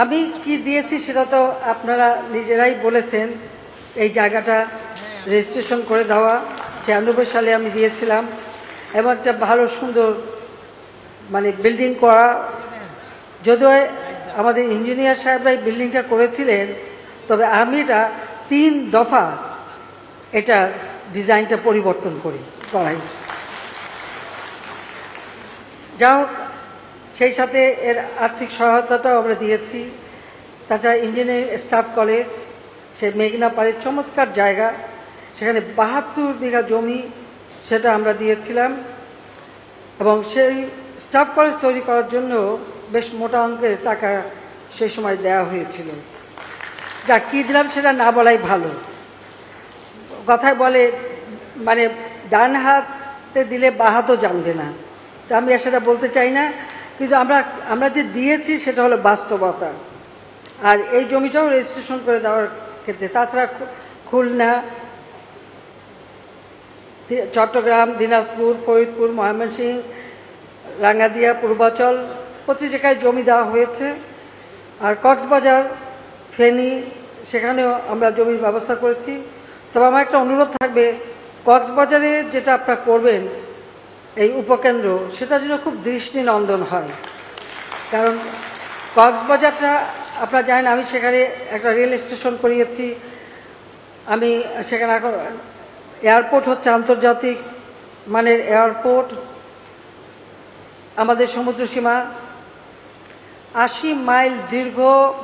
আমি কি দিয়েছি সেটা তো আপনারা নিজেরাই বলেছেন। এই জায়গাটা রেজিস্ট্রেশন করে দেওয়া 96 সালে আমি দিয়েছিলাম, এবং একটা ভালো সুন্দর বিল্ডিং করা। যদিও আমাদের ইঞ্জিনিয়ার সাহেবরাই বিল্ডিংটা করেছিলেন, তবে আমি এটা 3 দফা এটা ডিজাইনটা পরিবর্তন করাই। যা হোক, সেই সাথে এর আর্থিক সহায়তাটাও আমরা দিয়েছি। তাছাড়া ইঞ্জিনিয়ারিং স্টাফ কলেজ, সে মেঘনা পাড়ের চমৎকার জায়গা, সেখানে 72 বিঘা জমি, সেটা আমরা দিয়েছিলাম। এবং সেই স্টাফ কলেজ তৈরি করার জন্য বেশ মোটা অঙ্কের টাকা সেই সময় দেওয়া হয়েছিল। যা কী দিলাম সেটা না বলাই ভালো। কথায় বলে ডান হাতে দিলে বাঁ হাতও জানবে না, তা আমি সেটা বলতে চাই না, কিন্তু আমরা যে দিয়েছি সেটা হলো বাস্তবতা। আর এই জমিটাও রেজিস্ট্রেশন করে দেওয়ার ক্ষেত্রে, তাছাড়া খুলনা, চট্টগ্রাম, দিনাজপুর, ফরিদপুর, ময়মনসিংহ, রাঙ্গাদিয়া, পূর্বাচল প্রতি জায়গায় জমি দেওয়া হয়েছে। আর কক্সবাজার, ফেনী, সেখানেও আমরা জমির ব্যবস্থা করেছি। তবে আমার একটা অনুরোধ থাকবে, কক্সবাজারে যেটা আপনারা করবেন এই উপকেন্দ্র, সেটা যেন খুব দৃষ্টিনন্দন হয়। কারণ কক্সবাজারটা আপনারা জানেন, আমি সেখানে একটা রেল স্টেশন করিয়েছি। আমি সেখানে এখন এয়ারপোর্ট হচ্ছে আন্তর্জাতিক মানের এয়ারপোর্ট। আমাদের সমুদ্রসীমা 80 মাইল দীর্ঘ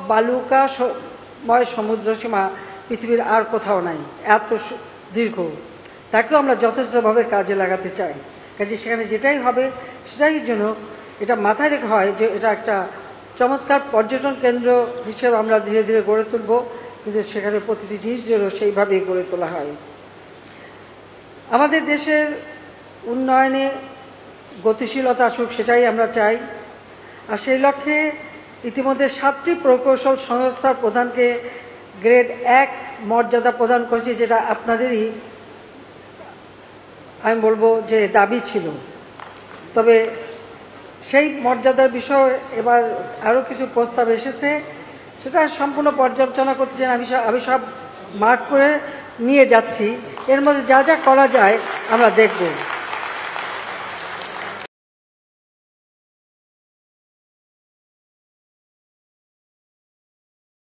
বালুকাময় সমুদ্রসীমা পৃথিবীর আর কোথাও নাই, এত দীর্ঘ। তাকেও আমরা যথেষ্টভাবে কাজে লাগাতে চাই। কাজে সেখানে যেটাই হবে সেটাই জন্য এটা মাথায় রেখে হয় যে এটা একটা চমৎকার পর্যটন কেন্দ্র হিসেবে আমরা ধীরে ধীরে গড়ে তুলব, কিন্তু সেখানে প্রতিটি জিনিস যেন সেইভাবেই গড়ে তোলা হয়। আমাদের দেশের উন্নয়নে গতিশীলতা আসুক, সেটাই আমরা চাই। আর সেই লক্ষ্যে ইতিমধ্যে 7টি প্রকৌশল সংস্থার প্রধানকে গ্রেড 1 মর্যাদা প্রদান করেছি, যেটা আপনাদেরই আমি বলবো যে দাবি ছিল। তবে সেই মর্যাদার বিষয়ে এবার আরও কিছু প্রস্তাব এসেছে, সেটা সম্পূর্ণ পর্যালোচনা করতে চান। আমি সব মার্ক করে নিয়ে যাচ্ছি, এর মধ্যে যা যা করা যায় আমরা দেখব।